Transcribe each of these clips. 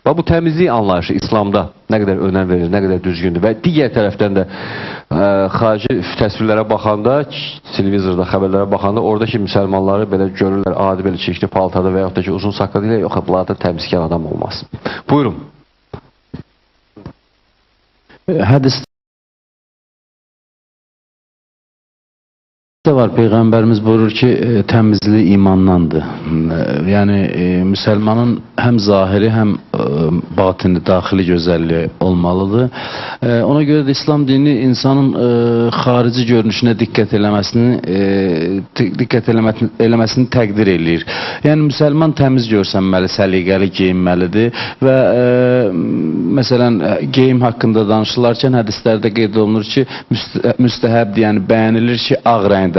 Və bu təmizlik anlayışı İslamda nə qədər önəm verilir, nə qədər düzgündür və digər tərəfdən də xarici təsvirlərə baxanda, televizorda xəbərlərə baxanda oradakı müsəlmanları belə görürlər, adi belə çirkli paltada və yaxud da ki uzun saqqalı ilə, yox, bunlarda təmizkar adam olmaz. Buyurun. Hədisdə var, Peyğəmbərimiz buyurur ki, təmizlik imandandır. Yəni, müsəlmanın həm zahiri, həm batini, daxili gözəlliyi olmalıdır. Ona görə də İslam dini insanın xarici görünüşünə diqqət eləməsini təqdir eləyir. Yəni, müsəlman təmiz görsənməli, səliqəli geyinməlidir və məsələn, geyim haqqında danışılarkən hədislərdə qeyd olunur ki, müstəhəbdir, yəni bəyənilir ki, ağ rəngdə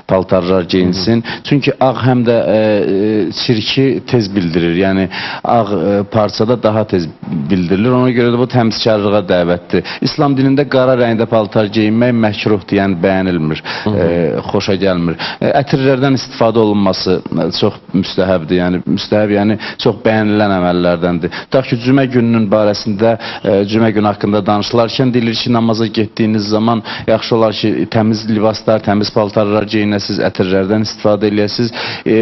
paltarlar geyinsin. Çünki ağ həm də çirki tez bildirir. Yəni ağ parçada daha tez bildirilir. Ona görə də bu təmizkarlığa dəvətdir. İslam dinində qara rəngdə paltar geyinmək məkruhdur, yəni bəyənilmir, xoşa gəlmir. Ətirlərdən istifadə olunması çox müstəhəbdir. Yəni müstəhəb, yəni çox bəyənilən əməllərdəndir. Tutaq ki, cümə gününün barəsində, cümə günü haqqında danışılarkən deyilir ki, namaza getdiyiniz zaman yaxşı olar ki, təmiz libaslar, təmiz paltarlar geyinəsiz, ətirlərdən istifadə eləyəsiz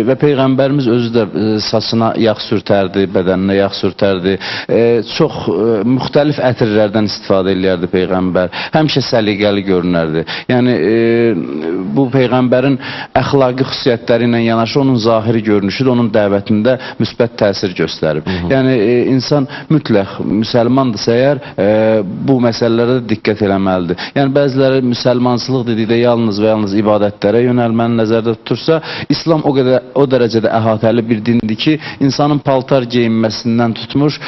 və Peyğəmbərimiz özü də saçına yağ sürtərdi, bədəninə yağ sürtərdi. Çox müxtəlif ətirlərdən istifadə eləyərdi Peyğəmbər. Həmişə səliqəli görünərdi. Yəni, bu Peyğəmbərin əxlaqi xüsusiyyətləri ilə yanaşı onun zahiri görünüşü də onun dəvətində müsbət təsir göstərib. Yəni, insan mütləq müsəlmandırsa əgər, bu məsələlərə də diqqət eləməlidir. Yəni, bəziləri müsəlmançılıq dedikdə yalnız və yalnız ibadətlərə yönəlməni nəzərdə tutursa, İslam o dərəcədə əhatəli bir dindir ki, insanın paltar geyinməsindən tutmuş,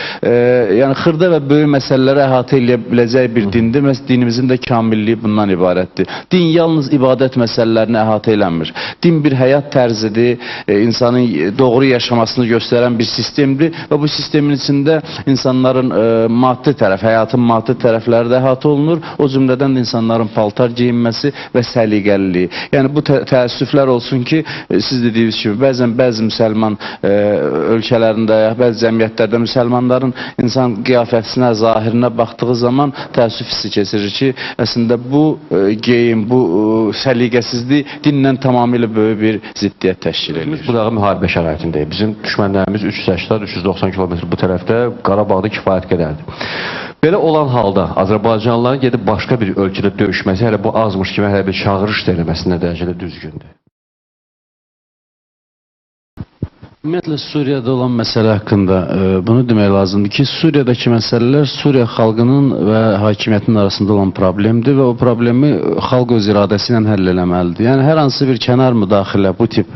yəni xırda və böyük məsələləri əhatə eləyə biləcək bir dindir. Məsələn, dinimizin də kamilliyi bundan ibarətdir. Din yalnız ibadət məsələlərini əhatə eləmir. Din bir həyat tərzidir, insanın doğru yaşamasını göstərən bir sistemdir və bu sistemin içində insanların maddi tərəf, həyatın maddi tərəfləri də əhatə olunur. O cümlədən də insanların paltar geyinməsi və səliqəliliyi. Yəni, bu təəssüflər olsun ki, siz dediyiniz kimi, bəzən bəzi müsəlman ölkələrində, bəzi cəmiyyətlərdə müsəlmanların insan qiyafətinə, zahirinə baxdığı zaman təəssüf hissi keçirir ki, əslində bu geyim, bu səliqəsizlik dinlə tamamilə böyük bir ziddiyyət təşkil edir. Biz budağı müharibə şəraitindəyik. Bizim düşmənlərimiz 380-390 kilometr bu tərəfdə, Qarabağda kifayət qədərdir. Belə olan halda Azərbaycanlıların gedib başqa bir ölkədə döyüşməsi hələ bu azmış kimi hələ bir çağırış da eləməsi nə dərəcədə düzgündür? Ümumiyyətlə, Suriyada olan məsələ haqqında bunu demək lazımdır ki, Suriyadakı məsələlər Suriya xalqının və hakimiyyətin arasında olan problemdir və o problemi xalq öz iradəsi ilə həll eləməlidir. Yəni, hər hansı bir kənar müdaxilə bu tip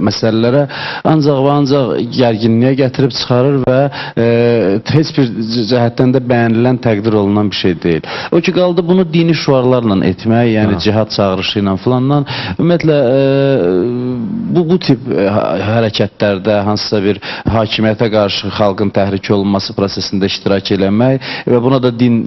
məsələlərə ancaq və ancaq gərginliyə gətirib çıxarır və heç bir cəhətdən də bəyənilən, təqdir olunan bir şey deyil. O ki, qaldı bunu dini şüarlarla etmək, yəni cihad çağırışı ilə filandan, ümumiyyətlə, bu tip hərəkətlər hansısa bir hakimiyyətə qarşı xalqın təhrik olunması prosesində iştirak eləmək və buna da din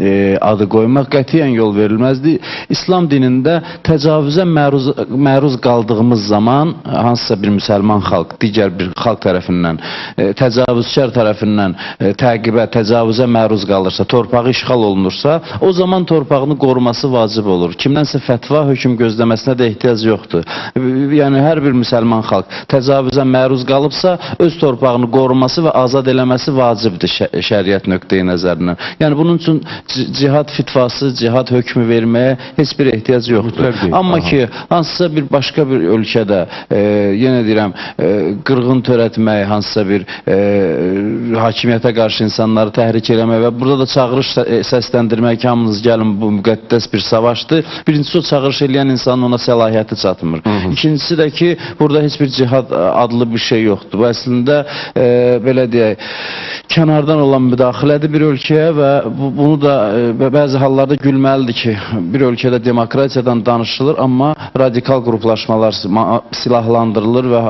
adı qoymaq qətiyyən yol verilməzdir. İslam dinində təcavüzə məruz qaldığımız zaman hansısa bir müsəlman xalq, digər bir xalq tərəfindən, təcavüzkar tərəfindən təqibə, təcavüzə məruz qalırsa, torpağı işğal olunursa, o zaman torpağını qoruması vacib olur. Kimdənsə fətva, hökm gözləməsinə də ehtiyac yoxdur. Yəni, hər bir müsəlman xalq təcavüzə məruz qalıb öz torpağını qoruması və azad eləməsi vacibdir şəriət nöqteyi nəzərindən. Yəni, bunun üçün cihad fitvası, cihad hökmü verməyə heç bir ehtiyac yoxdur. Amma ki, hansısa bir başqa bir ölkədə, yenə deyirəm, qırğın törətmək, hansısa bir hakimiyyətə qarşı insanları təhrik eləmək və burada da çağırış səsləndirmək, hamınız gəlin, bu müqəddəs bir savaşdır. Birincisi, o çağırış eləyən insanın ona səlahiyyəti çatmır. İkincisi də ki, burada heç bir cihad adlı bir şey yoxdur. Bu əslində, belə deyək, kənardan olan müdaxilədir bir ölkəyə və bunu da bəzi hallarda gülməlidir ki, bir ölkədə demokratiyadan danışılır, amma radikal qruplaşmalar silahlandırılır və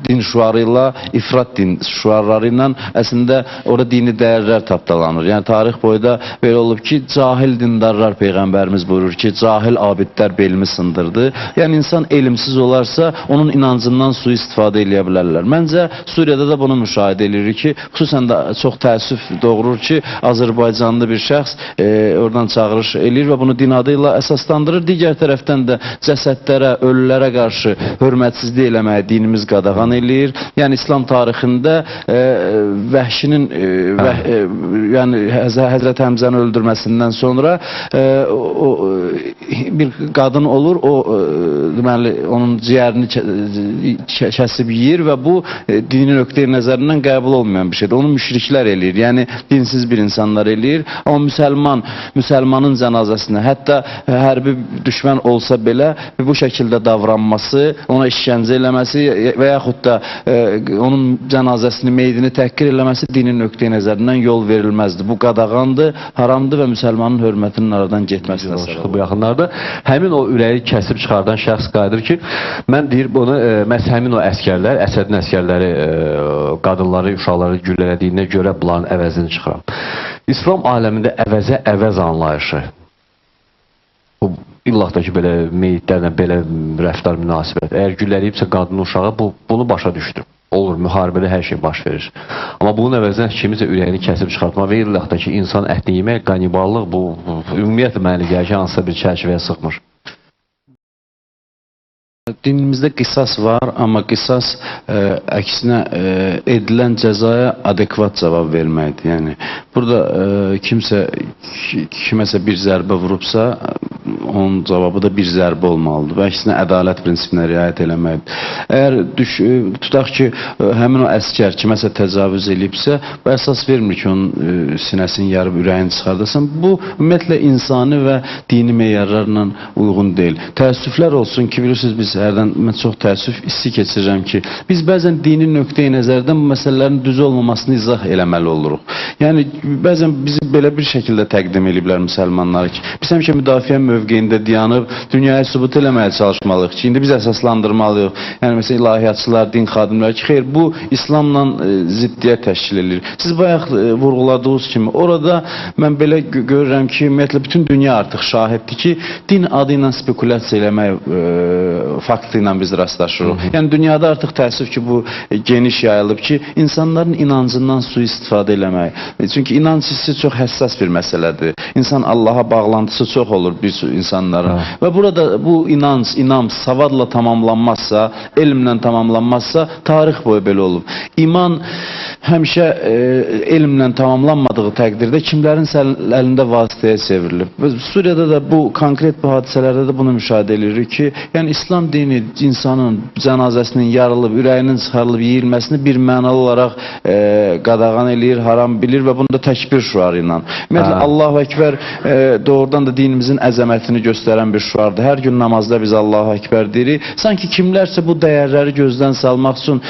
din şüarı ilə, ifrat din şüarları ilə əslində orada dini dəyərlər tapdalanır. Yəni tarix boyda belə olub ki, cahil dindarlar Peyğəmbərimiz buyurur ki, cahil abidlər belimi sındırdı. Yəni insan elmsiz olarsa, onun inancından sui-istifadə edə bilərlər. Məncə Suriyada da bunu müşahidə edirik ki, xüsusən də çox təəssüf doğurur ki, Azərbaycanlı bir şəxs oradan çağırış eləyir və bunu din adı ilə əsaslandırır. Digər tərəfdən də cəsədlərə, ölülərə qarşı hörmətsizlik eləməyi dinimiz qadağan eləyir. Yəni İslam tarixində vəhşinin yəni Həzrət Həmzəni öldürməsindən sonra bir qadın olur, o deməli onun ciyərini kəsib yeyir və bu dini nöqteyi nəzərindən qəbul olmayan bir şeydir. Onu müşriklər eləyir. Yəni dinsiz bir insanlar eləyir. Amma müsəlmanın cənazəsinə, hətta hərbi düşmən olsa belə bu şəkildə davranması, ona işgəncə eləməsi və yaxud da onun cənazəsini, meydini təhqir eləməsi dinin nöqteyi nəzərindən yol verilməzdir. Bu qadağandır, haramdır və müsəlmanın hörmətinin aradan getməsinə səbəb olur. Bu yaxınlarda həmin o ürəyi kəsib çıxardan şəxs qayıdır ki, mən deyir bunu məhz həmin o əskərlər, Əsədin əskərləri qadınları, uşaqları güllələdiyinə görə bunların əvəzini çıxıram. İslam aləmində əvəzə əvəz anlayışı, bu illah da ki, belə meyitlərlə belə rəftar münasibət, əgər gülləliyibsə qadın uşağı bunu başa düşdür. Olur, müharibədə hər şey baş verir. Amma bunun əvəzinə kimisə ürəyini kəsib çıxartma və illah da ki, insan ətini yemək, qaniballıq, bu ümumiyyətlə mənə gəlir ki, hansısa bir çərçivəyə sıxmır. Dinimizdə qisas var, amma qisas əksinə edilən cəzaya adekvat cavab verməkdir. Yəni burada kimsə kiməsə bir zərbə vurubsa, onun cavabı da bir zərbə olmalıdır və əksinə ədalət prinsipinə riayət eləməkdir. Əgər tutaq ki, həmin o əskər kiməsə təcavüz eləyibsə, bu əsas vermir ki, onun sinəsini yarıb ürəyini çıxardasan. Bu ümumiyyətlə insani və dini meyarlarla uyğun deyil. Təəssüflər olsun ki, bilirsiniz biz hərdən mən çox təəssüf hissi keçirirəm ki, biz bəzən dini nöqteyi nəzərdən bu məsələlərin düz olmamasını izah eləməli oluruq. Yəni bəzən bizi belə bir şəkildə təqdim ediblər müsəlmanları ki, biz həmişə müdafiə mövqeyində dayanıb dünyaya sübut eləməyə çalışmalıyıq ki, indi biz əsaslandırmalıyıq. Yəni məsələn ilahiyyatçılar, din xadimləri ki, xeyr, bu İslamla ziddiyyət təşkil edir. Siz bayaq vurğuladığınız kimi orada mən belə görürəm ki, ümumiyyətlə bütün dünya artıq şahiddir ki, din adı ilə spekulyasiya eləmək faktı ilə biz rastlaşırıq. Yəni dünyada artıq təəssüf ki, bu geniş yayılıb ki, insanların inancından sui-istifadə eləmək. Çünki inanc hissi çox həssas bir məsələdir. İnsan Allaha bağlantısı çox olur bir insanların. Və burada bu inam savadla tamamlanmazsa, elmlə tamamlanmazsa, tarix boyu belə olub. İman həmişə elmlə tamamlanmadığı təqdirdə kimlərin əlində vasitəyə çevrilib. Suriyada da bu konkret bu hadisələrdə də bunu müşahidə edirik ki, yəni İslam dini insanın cənazəsinin yarılıb, ürəyinin çıxarılıb yeyilməsini bir mənalı olaraq qadağan eləyir, haram bilir və bunu da təkbir şüarı ilə. Ümumiyyətlə Allahu Ekber doğrudan da dinimizin əzəmətini göstərən bir şüardır. Hər gün namazda biz Allahu Ekber deyirik. Sanki kimlərsə bu dəyərləri gözdən salmaq üçün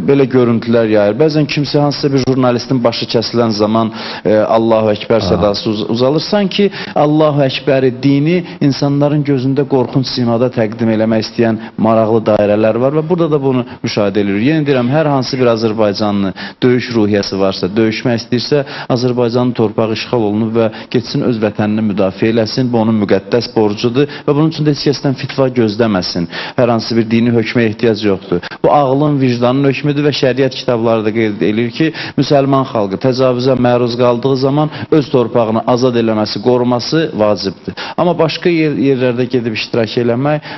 belə görüntülər yayır. Bəzən kimsə hansısa bir jurnalistin başı kəsilən zaman Allahu Ekber sədası uzalır. Sanki Allahu Ekberi dini insanların gözündə qorxunc simada təqdim eləmək istəyən maraqlı dairələr var və burada da bunu müşahidə edilir. Yenə deyirəm, hər hansı bir Azərbaycanlı döyüş ruhiyyəsi varsa, döyüşmək istəyirsə, Azərbaycanın torpağı işğal olunub və getsin öz vətənini müdafiə eləsin, bu onun müqəddəs borcudur və bunun üçün də heç kəsdən fitva gözləməsin. Hər hansı bir dini hökmə ehtiyac yoxdur. Bu ağlın, vicdanın hökmüdür və şəriət kitabları da qeyd edir ki, müsəlman xalqı təcavüzə məruz qaldığı zaman öz torpağını azad eləməsi, qoruması vacibdir. Amma başqa yerlərdə gedib iştirak eləmək,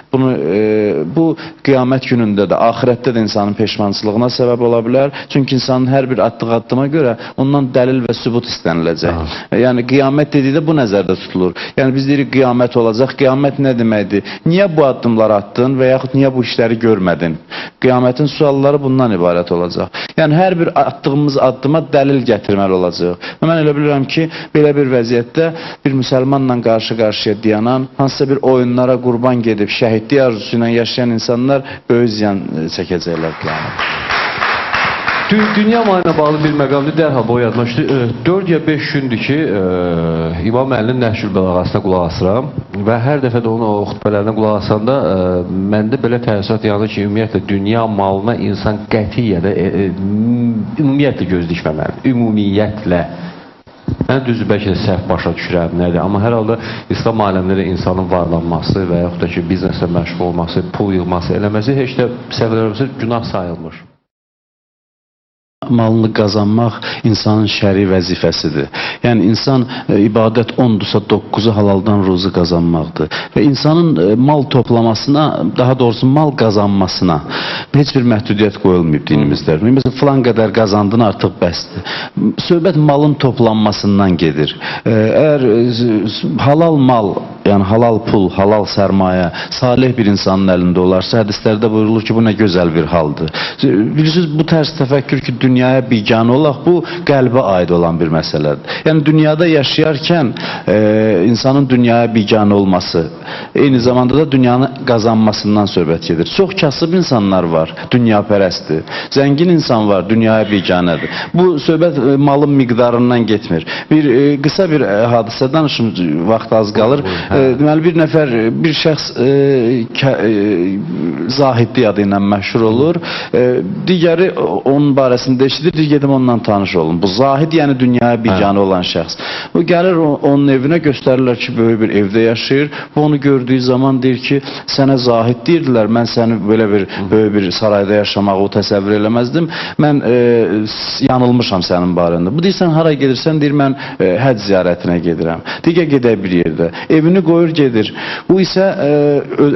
bu qiyamət günündə də, axirətdə də insanın peşmançılığına səbəb ola bilər. Çünki insanın hər bir atdığı addıma görə ondan dəlil və sübut istəniləcək. Yəni qiyamət dedikdə bu nəzərdə tutulur. Yəni biz deyirik qiyamət olacaq. Qiyamət nə deməkdir? Niyə bu addımları attın və yaxud niyə bu işləri görmədin? Qəyamətin sualları bundan ibarət olacaq. Yəni hər bir attığımız addıma dəlil gətirməli olacaq. Və mən elə bilirəm ki, belə bir vəziyyətdə bir müsəlmanla qarşı-qarşıya dayanan, hansısa bir oyunlara qurban gedib şəhidlik arzusu ilə yaşayan insanlar böyük ziyan çəkəcəklər. Dünya malına bağlı bir məqamda dərhal bu yadmışdı. 4 ya 5 gündür ki, İmam Əlinin Nəhşül Bəlağasına qulaq asıram və hər dəfə də onun o xütbələrinə qulaq asanda məndə belə təəssürat yanır ki, ümumiyyətlə dünya malına insan qətiyyədə ümumiyyətlə göz dikməməlidir. Ümumiyyətlə. Mən düzdür, bəlkə də səhv başa düşürəm, nədir? Amma hər halda İslam aləmində də insanın varlanması və yaxud da ki, bizneslə məşğul olması, pul yığması, eləməsi heç də səhvlərəmsə günah sayılmır. Malını qazanmaq insanın şəri vəzifəsidir. Yəni insan ibadət 10-dursa 9-u halaldan ruzu qazanmaqdır. Və insanın mal toplamasına, daha doğrusu mal qazanmasına heç bir məhdudiyyət qoyulmayıb dinimizdə. Məsələn, filan qədər qazandın artıq bəsdir. Söhbət malın toplanmasından gedir. Əgər halal mal, yəni halal pul, halal sərmayə salih bir insanın əlində olarsa, hədislərdə buyurulur ki, bu nə gözəl bir haldır. Bilirsiniz, bu tərz təfəkkür ki, dünyaya biganə olaq, bu qəlbə aid olan bir məsələdir. Yəni dünyada yaşayarkən insanın dünyaya biganə olması, eyni zamanda da dünyanın qazanmasından söhbət gedir. Çox kasıb insanlar var, dünyapərəstdir. Zəngin insan var, dünyaya biganədir. Bu söhbət malın miqdarından getmir. Qısa bir hadisə danışım, vaxt az qalır. Deməli, bir nəfər, bir şəxs zahidli adı ilə məşhur olur. Digəri onun barəsində eşidir, gedim ondan tanış olun. Bu zahid, yəni dünyaya biganə olan şəxs. O gəlir onun evinə, göstərirlər ki, böyük bir evdə yaşayır. Bu onu gördüyü zaman deyir ki, sənə zahid deyirdilər, mən səni belə bir böyük bir sarayda yaşamağı təsəvvür eləməzdim. Mən yanılmışam sənin barəndə. Bu deyirsən, hara gedirsən, deyir, mən həcc ziyarətinə gedirəm. Digər gedək bir yerdə. Evini qoyur, gedir. Bu isə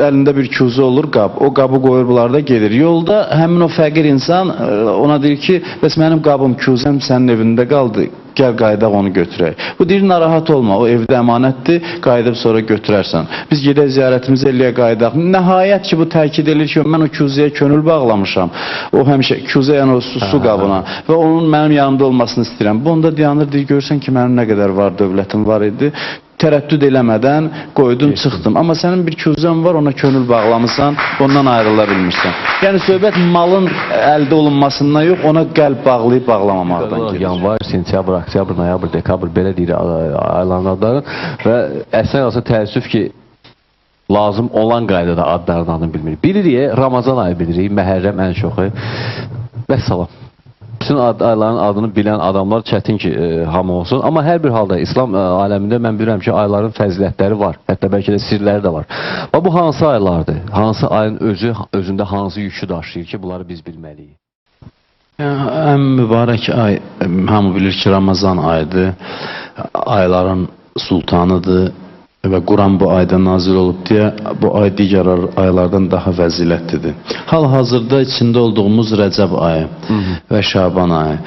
əlində bir küzə olur, qab. O qabı qoyur, bunlar da gedir. Yolda həmin o fəqir insan ona deyir ki, bəs mənim qabım, küzəm sənin evində qaldı. Gəl qayıdaq onu götürək. Bu deyir, narahat olma, o evdə əmanətdir, qayıdıb sonra götürərsən. Biz gedək ziyarətimizi eləyə qayıdaq. Nəhayət ki, bu təkid edir ki, mən o küzəyə könül bağlamışam. O həmişə küzə, yəni o su qabına və onun mənim yanımda olmasını istəyirəm. Bu onda dayanır, deyir, görsən ki, mənim nə qədər var dövlətim var idi. Tərəddüd eləmədən qoydum, çıxdım. Amma sənin bir küzən var, ona könül bağlamısan, ondan ayrıla bilmirsən. Yəni söhbət malın əldə olunmasından yox, ona qəlb bağlayıb bağlamamaqdan gedir. Yanvar, sentyabr, oktyabr, noyabr, dekabr belə deyir ayların adları və əslən olsa təəssüf ki, lazım olan qaydada adların adını bilmirik. Bilirik, Ramazan ayı bilirik, Məhərrəm ən çoxu. Vəssalam. Bütün ayların adını bilən adamlar çətin ki, hamı olsun. Amma hər bir halda İslam aləmində mən bilirəm ki, ayların fəzilətləri var. Hətta bəlkə də sirləri də var. Bu hansı aylardır? Hansı ayın özündə hansı yükü daşıyır ki, bunları biz bilməliyik? Ən mübarək ay, hamı bilir ki, Ramazan ayıdır. Ayların sultanıdır. Və Quran bu ayda nazil olub deyə, bu ay digər aylardan daha vəzilətlidir. Hal-hazırda içində olduğumuz Rəcəb ayı və Şaban ayı,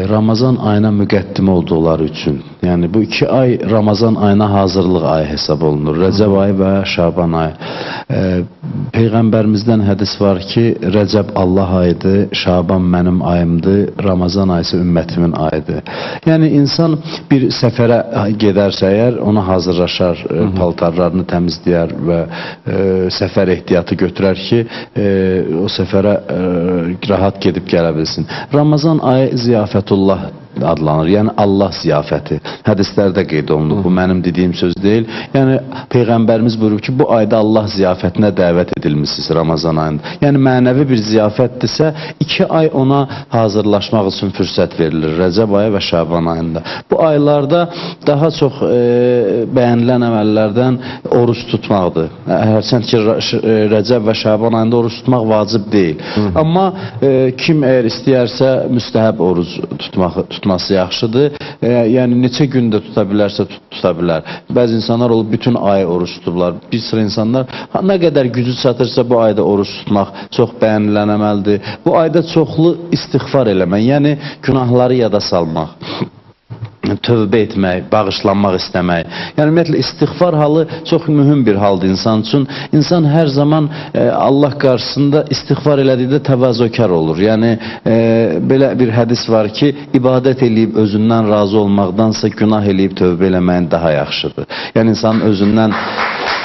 Ramazan ayına müqəddimə olduqları üçün. Yəni bu iki ay Ramazan ayına hazırlıq ayı hesab olunur. Rəcəb ayı və Şaban ayı. Peyğəmbərimizdən hədis var ki, Rəcəb Allah ayıdır, Şaban mənim ayımdır, Ramazan ayı isə ümmətimin ayıdır. Yəni insan bir səfərə gedərsə əgər, ona hazırlaşar, paltarlarını təmizləyər və səfər ehtiyatı götürər ki, o səfərə rahat gedib gələ bilsin. Ramazan ayı ziyafətullah adlanır. Yəni Allah ziyafəti. Hədislərdə qeyd olunur. Bu mənim dediyim söz deyil. Yəni Peyğəmbərimiz buyurur ki, bu ayda Allah ziyafətinə dəvət edilmişsiniz Ramazan ayında. Yəni mənəvi bir ziyafətdirsə, 2 ay ona hazırlaşmaq üçün fürsət verilir. Rəcəb ayı və Şaban ayında. Bu aylarda daha çox bəyənilən əməllərdən oruç tutmaqdır. Hərçənd ki, Rəcəb və Şaban ayında oruç tutmaq vacib deyil. Amma kim əgər istəyərsə müstəhəb oruç tutması yaxşıdır. Yəni neçə gündə tuta bilərsə tuta bilər. Bəzi insanlar olub bütün ay oruç tutublar. Bir sıra insanlar nə qədər gücü çatırsa bu ayda oruç tutmaq çox bəyənilən əməldir. Bu ayda çoxlu istiğfar eləmək, yəni günahları yada salmaq. tövbə etmək, bağışlanmaq istəmək. Yəni ümumiyyətlə istiğfar halı çox mühüm bir haldır insan üçün. İnsan hər zaman Allah qarşısında istiğfar elədikdə təvazökar olur. Yəni belə bir hədis var ki, ibadət eləyib özündən razı olmaqdansa günah eləyib tövbə eləməyin daha yaxşıdır. Yəni insanın özündən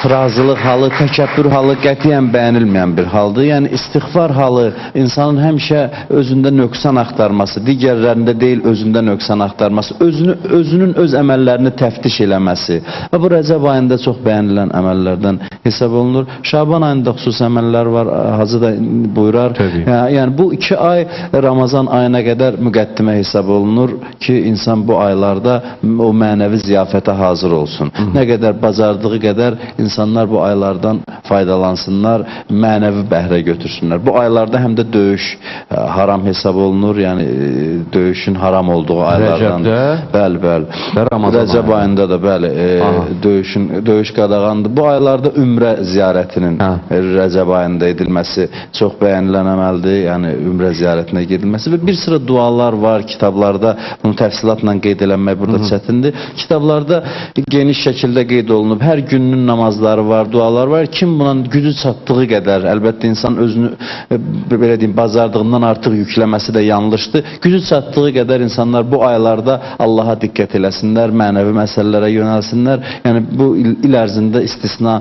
razılıq halı, təkəbbür halı qətiyyən bəyənilməyən bir haldır. Yəni istiğfar halı insanın həmişə özündə nöqsan axtarması, digərlərində deyil özündə nöqsan axtarması, özünün öz əməllərini təftiş eləməsi və bu Rəcəb ayında çox bəyənilən əməllərdən hesab olunur. Şaban ayında xüsusi əməllər var, Hacı da buyurar. Yəni bu 2 ay Ramazan ayına qədər müqəddimə hesab olunur ki, insan bu aylarda o mənəvi ziyafətə hazır olsun. Nə qədər bacardığı qədər insanlar bu aylardan faydalansınlar, mənəvi bəhrə götürsünlər. Bu aylarda həm də döyüş haram hesab olunur, yəni döyüşün haram olduğu aylardan. Rəcəbdə? Bəli. Rəcəb ayında da bəli, döyüş qadağandır. Bu aylarda ümrə ziyarətinin Rəcəb ayında edilməsi çox bəyənilən əməldir, yəni ümrə ziyarətinə gedilməsi və bir sıra dualar var kitablarda, bunu təfsilatla qeyd eləmək burada çətindir. Kitablarda geniş şəkildə qeyd olunub, hər günün namazları var, dualar var. Kim buna gücü çatdığı qədər, əlbəttə insan özünü belə deyim, bacardığından artıq yükləməsi də yanlışdır. Gücü çatdığı qədər insanlar bu aylarda Allaha diqqət eləsinlər, mənəvi məsələlərə yönəlsinlər. Yəni bu il ərzində istisna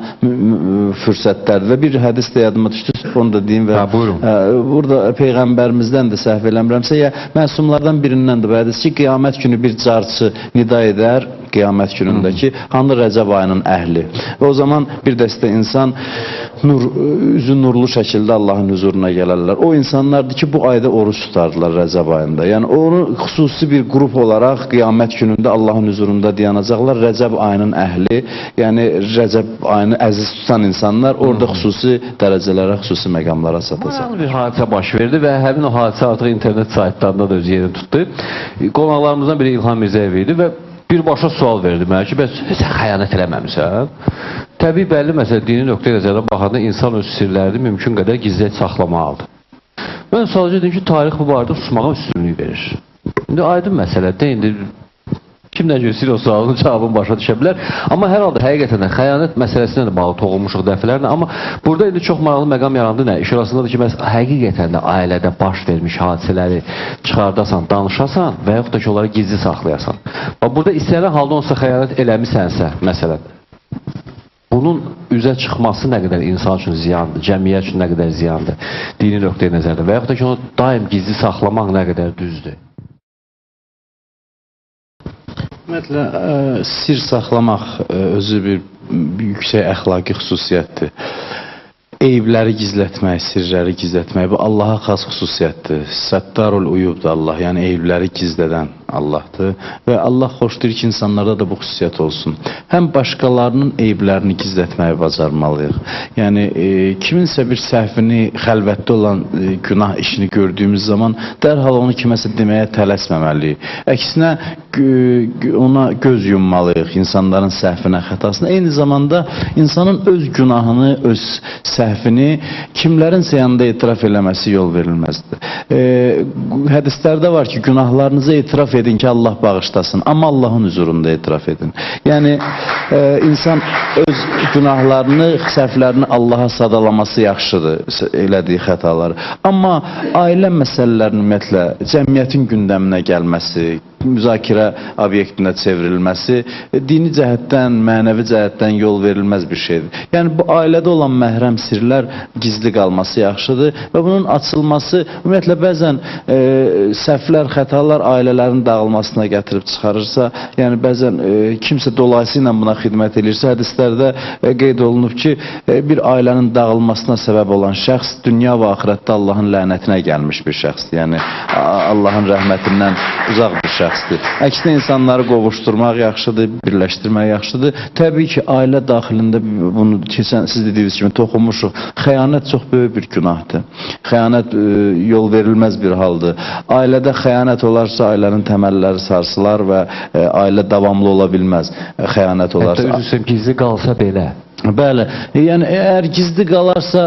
fürsətlərdir və bir hədis də yadıma düşdü, onu da deyim və burada Peyğəmbərimizdən də səhv eləmirəmsə, ya məsumlardan birindən də bu hədis ki, qiyamət günü bir carçı nida edər, qiyamət günündəki hanı Rəcəb ayının əhli. Və o zaman bir dəstə insan üzü nurlu şəkildə Allahın huzuruna gələrlər. O insanlardır ki, bu ayda oruç tutardılar Rəcəb ayında. Yəni onu xüsusi bir qrup olaraq qiyamət günündə Allahın huzurunda dayanacaqlar. Rəcəb ayının əhli, yəni Rəcəb ayını əziz tutan insanlar orada xüsusi dərəcələrə, xüsusi məqamlara çatacaq. Bir hadisə baş verdi və həmin o hadisə artıq internet saytlarında da öz yerini tutdu. Qonaqlarımızdan biri İlham Mirzəyev idi və birbaşa sual verdi mənə ki, bəs sən xəyanət eləməmisən? Təbii bəlli məsələ dini nöqtə nəzərdən baxanda insan öz sirlərini mümkün qədər gizlət saxlamalıdır. Mən sadəcə dedim ki, tarix bu barədə susmağa üstünlük verir. İndi aydın məsələdir, indi kimdən görsün o sualın cavabını başa düşə bilər. Amma hər halda həqiqətən də xəyanət məsələsinə də bağlı toxunmuşuq dəfələrlə. Amma burada indi çox maraqlı məqam yarandı nə? İş arasındadır ki, həqiqətən də ailədə baş vermiş hadisələri çıxardasan, danışasan və yaxud da ki, onları gizli saxlayasan. Burada istənilən halda onsa xəyanət eləmisənsə, məsələn, bunun üzə çıxması nə qədər insan üçün ziyandır, cəmiyyət üçün nə qədər ziyandır, dini nöqteyi nəzərdə və yaxud da ki, onu daim gizli saxlamaq nə qədər düzdür. Ümumiyyətlə, sir saxlamaq özü bir yüksək əxlaqi xüsusiyyətdir. Eyibləri gizlətmək, sirləri gizlətmək, bu Allaha xas xüsusiyyətdir. Səttarul uyubdur Allah, yəni eyibləri gizlədən Allahdır və Allah xoşdur ki, insanlarda da bu xüsusiyyət olsun. Həm başqalarının eyiblərini gizlətməyi bacarmalıyıq. Yəni, kiminsə bir səhvini, xəlvətdə olan günah işini gördüyümüz zaman dərhal onu kiməsə deməyə tələsməməliyik. Əksinə, ona göz yummalıyıq insanların səhvinə, xətasına. Eyni zamanda insanın öz günahını, öz səhvini kimlərinsə yanında etiraf eləməsi yol verilməzdir. Hədislərdə var ki, günahlarınızı etiraf edin ki, Allah bağışlasın. Amma Allahın huzurunda etiraf edin. Yəni, insan öz günahlarını, səhvlərini Allaha sadalaması yaxşıdır, elədiyi xətaları. Amma ailə məsələlərini ümumiyyətlə, cəmiyyətin gündəminə gəlməsi, müzakirə obyektinə çevrilməsi dini cəhətdən, mənəvi cəhətdən yol verilməz bir şeydir. Yəni, bu ailədə olan məhrəm sirlər gizli qalması yaxşıdır və bunun açılması, ümumiyyətlə, bəzən səhvlər, xətalar ailələrin dağılmasına gətirib çıxarırsa, yəni, bəzən kimsə dolayısıyla buna xidmət edirsə, hədislərdə qeyd olunub ki, bir ailənin dağılmasına səbəb olan şəxs dünya və axirətdə Allahın lənətinə gəlmiş bir şəxsdir. Yəni, Allahın rəhmətindən uzaq bir şəxsdir. Əksinə insanları qovuşturmaq yaxşıdır, birləşdirmək yaxşıdır. Təbii ki, ailə daxilində bunu keçən siz dediyiniz kimi toxunmuşuq. Xəyanət çox böyük bir günahdır. Xəyanət yol verilməz bir haldır. Ailədə xəyanət olarsa ailənin təməlləri sarsılar və ailə davamlı ola bilməz. Xəyanət olarsa. Hətta üzrüm gizli qalsa belə. Bəli, yəni əgər gizli qalarsa,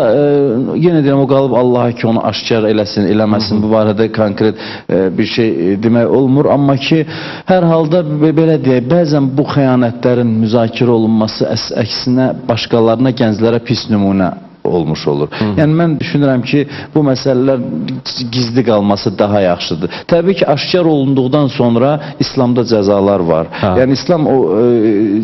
yenə deyirəm, o qalıb Allaha ki, onu aşkar eləsin, eləməsin, bu barədə konkret bir şey demək olmur. Amma ki, hər halda belə deyək, bəzən bu xəyanətlərin müzakirə olunması əksinə başqalarına, gənclərə pis nümunə olmuş olur. Yəni mən düşünürəm ki, bu məsələlər gizli qalması daha yaxşıdır. Təbii ki, aşkar olunduqdan sonra İslamda cəzalar var. Yəni İslam o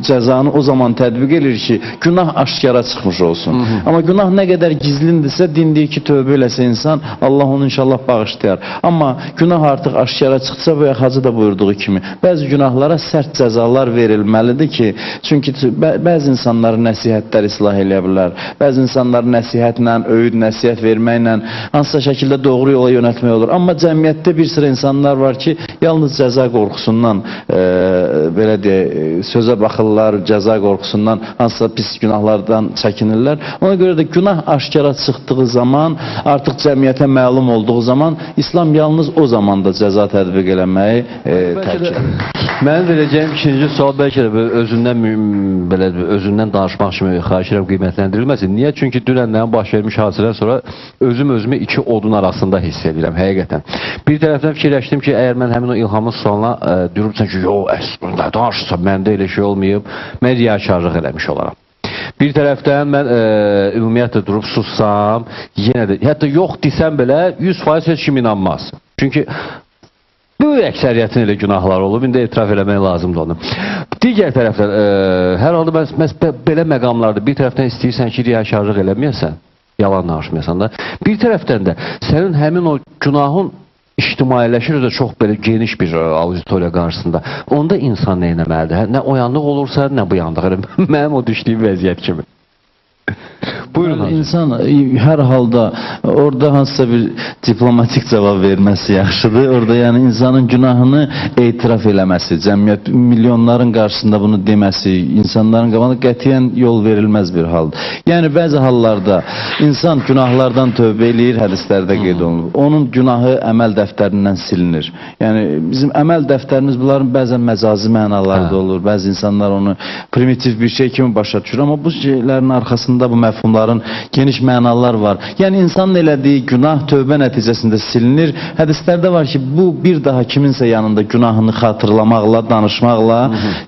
cəzanı o zaman tətbiq edir ki, günah aşkara çıxmış olsun. Amma günah nə qədər gizlindirsə, din deyir ki, tövbə eləsə insan, Allah onu inşallah bağışlayar. Amma günah artıq aşkara çıxsa, bu Hacı da buyurduğu kimi, bəzi günahlara sərt cəzalar verilməlidir ki, çünki bəzi insanların nəsihətlər islah eləyə bilər, bəzi insanların nəsihətlə, öyüd, nəsihət verməklə hansısa şəkildə doğru yola yönəltmək olur. Amma cəmiyyətdə bir sıra insanlar var ki, yalnız cəza qorxusundan belə deyək, sözə baxırlar, cəza qorxusundan hansısa pis günahlardan çəkinirlər. Ona görə də günah aşkara çıxdığı zaman, artıq cəmiyyətə məlum olduğu zaman İslam yalnız o zaman da cəza tətbiq eləməyi təkid edir. Mənim verəcəyim ikinci sual bəlkə də özündən danışmaq kimi xahiş edirəm qiymətləndirilməsin. Niyə? Çünki dünəndən baş vermiş hadisədən sonra özümü iki odun arasında hiss edirəm, həqiqətən. Bir tərəfdən fikirləşdim ki, əgər mən həmin o ilhamın sualına durubsan ki, əslində danışsa, məndə elə şey olmayıb, mən riyakarlıq eləmiş olaram. Bir tərəfdən mən ümumiyyətlə durub sussam, yenə də, hətta yox desəm belə 100% heç kim inanmaz. Çünki böyük əksəriyyətin elə günahlar olub, indi etiraf eləmək lazımdır onu. Digər tərəfdən, hər halda məhz belə məqamlarda bir tərəfdən istəyirsən ki, riyakarlıq eləməyəsən, yalan danışmayasan da, bir tərəfdən də sənin həmin o günahın ictimailəşir də çox belə geniş bir auditoriya qarşısında. Onda insan nə etməlidir? Nə o yanlıq olursa, nə bu yanlıq. Mənim o düşdüyüm vəziyyət kimi. Buyurun. İnsan hər halda orada hansısa bir diplomatik cavab verməsi yaxşıdır. Orada yəni insanın günahını etiraf eləməsi, cəmiyyət milyonların qarşısında bunu deməsi, insanların qabağında qətiyyən yol verilməz bir haldır. Yəni bəzi hallarda insan günahlardan tövbə eləyir, hədislərdə qeyd olunur. Onun günahı əməl dəftərindən silinir. Yəni bizim əməl dəftərimiz bunların bəzən məcazi mənalarda olur. Bəzi insanlar onu primitiv bir şey kimi başa düşür, amma bu şeylərin arxasında bu məfhumların geniş mənalar var. Yəni insanın elədiyi günah tövbə nəticəsində silinir. Hədislərdə var ki, bu bir daha kiminsə yanında günahını xatırlamaqla, danışmaqla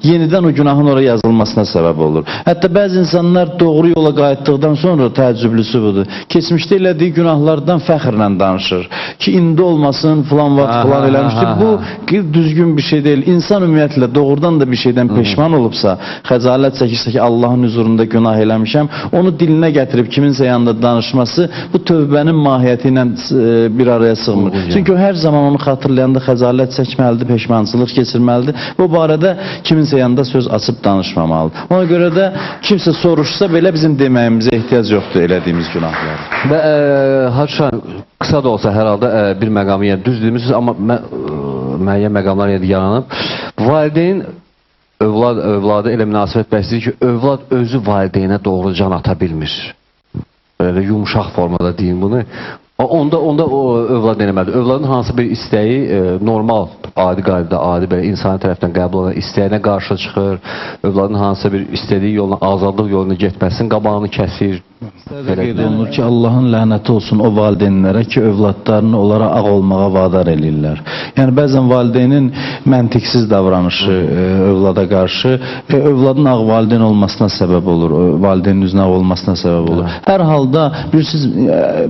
yenidən o günahın oraya yazılmasına səbəb olur. Hətta bəzi insanlar doğru yola qayıtdıqdan sonra təəccüblüsü budur. Keçmişdə elədiyi günahlardan fəxrlə danışır. Ki indi olmasın, filan vaxt filan eləmişdir. Bu düzgün bir şey deyil. İnsan ümumiyyətlə doğrudan da bir şeydən peşman olubsa, xəcalət çəkirsə ki, Allahın huzurunda günah eləmişəm, onu dilinə gətirib kiminsə yanında danışması bu tövbənin mahiyyəti ilə bir araya sığmır. Çünki o hər zaman onu xatırlayanda xəcalət çəkməlidir, peşmançılıq keçirməlidir. Bu barədə kiminsə yanında söz açıb danışmamalıdır. Ona görə də kimsə soruşsa belə bizim deməyimizə ehtiyac yoxdur elədiyimiz günahları. Və Hacı qısa da olsa hər halda bir məqamı yəni düz demişsiniz, amma müəyyən məqamlar yəni yaranıb. Valideyn övladı elə münasibət bəsləyir ki, övlad özü valideynə doğru can ata bilmir. Böyle yumuşaq formada deyim bunu. Onda o övlad eləməlidir. Övladın hansı bir istəyi normal, adi qaydada, adi belə insani tərəfdən qəbul olunan istəyinə qarşı çıxır. Övladın hansı bir istədiyi yoluna, azadlıq yoluna getməsin, qabağını kəsir. Qeyd olunur ki, Allahın lənəti olsun o valideynlərə ki, övladlarını onlara ağ olmağa vadar eləyirlər. Yəni bəzən valideynin məntiqsiz davranışı övlada qarşı övladın ağ valideyn olmasına səbəb olur, valideynin üzünə ağ olmasına səbəb olur. Hər halda bilirsiniz,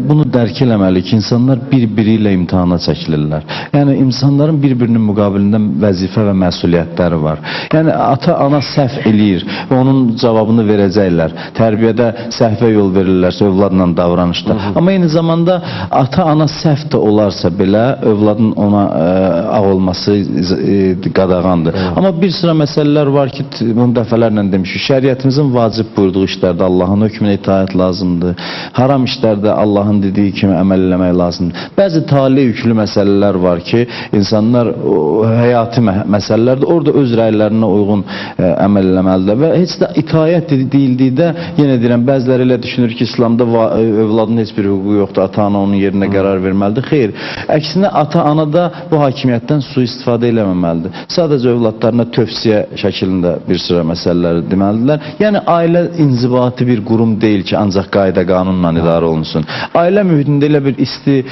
bunu dərk eləməli ki, insanlar bir-biri ilə imtihana çəkilirlər. Yəni insanların bir-birinin müqabilində vəzifə və məsuliyyətləri var. Yəni ata-ana səhv eləyir və onun cavabını verəcəklər. Tərbiyədə səhvə yol verirlərsə övladla davranışda. Amma eyni zamanda ata-ana səhv də olarsa belə övladın ona ağ olması qadağandır. Amma bir sıra məsələlər var ki, bunu dəfələrlə demişik. Şəriətimizin vacib buyurduğu işlərdə Allahın hökmünə itaət lazımdır. Haram işlərdə Allahın dediyi kimi əməl eləmək lazımdır. Bəzi tali yüklü məsələlər var ki, insanlar həyati məsələlərdir. Orada öz rəylərinə uyğun əməl eləməlidir. Və heç də itaət deyildikdə, yenə deyirəm, bəziləri elə düşünür ki, İslamda övladın heç bir hüququ yoxdur, ata-ana onun yerinə qərar verməlidir. Xeyr, əksinə ata-ana da bu hakimiyyətdən sui-istifadə eləməməlidir. etməməlidir. Sadəcə övladlarına tövsiyə şəklində bir sıra məsələləri deməlidirlər. Yəni ailə inzibati bir qurum deyil ki, ancaq qayda qanunla idarə olunsun. Ailə mühitində elə bir isti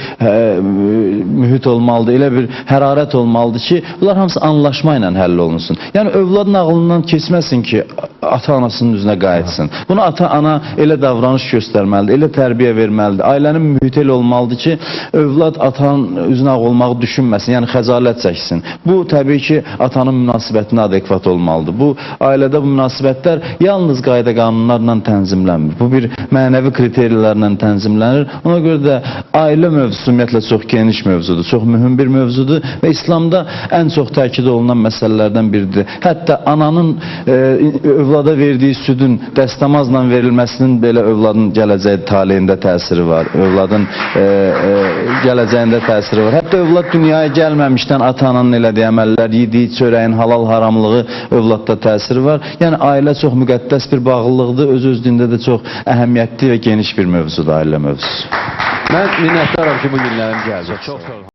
mühit olmalıdır, elə bir hərarət olmalıdır ki, bunlar hamısı anlaşma ilə həll olunsun. Yəni övladın ağlından keçməsin ki, ata-anasının üzünə qayıtsın. Buna ata-ana elə davranış göstərməlidir, elə tərbiyə verməlidir. Ailənin mühiti elə olmalıdır ki, övlad atanın üzünə ağ olmağı düşünməsin, yəni xəcalət çəksin. Bu, təbii ki, atanın münasibətinə adekvat olmalıdır. Bu, ailədə bu münasibətlər yalnız qayda qanunlarla tənzimlənmir. Bu, bir mənəvi kriteriyalarla tənzimlənir. Ona görə də ailə mövzusu ümumiyyətlə çox geniş mövzudur, çox mühüm bir mövzudur və İslamda ən çox təkid olunan məsələlərdən biridir. Hətta ananın övlada verdiyi südün dəstəmazla verilməsinin belə övladın gələcək taleyində təsiri var. Övladın gələcəyində təsiri var. Hətta övlad dünyaya gəlməmişdən ata-ananın elədiyi əməllər, yediyi çörəyin halal haramlığı övladda təsiri var. Yəni ailə çox müqəddəs bir bağlılıqdır, öz-özlüyündə də çox əhəmiyyətli və geniş bir mövzudur ailə mövzusu. Mən minnətdaram ki, bu günlərim gəldi. Çox sağ olun.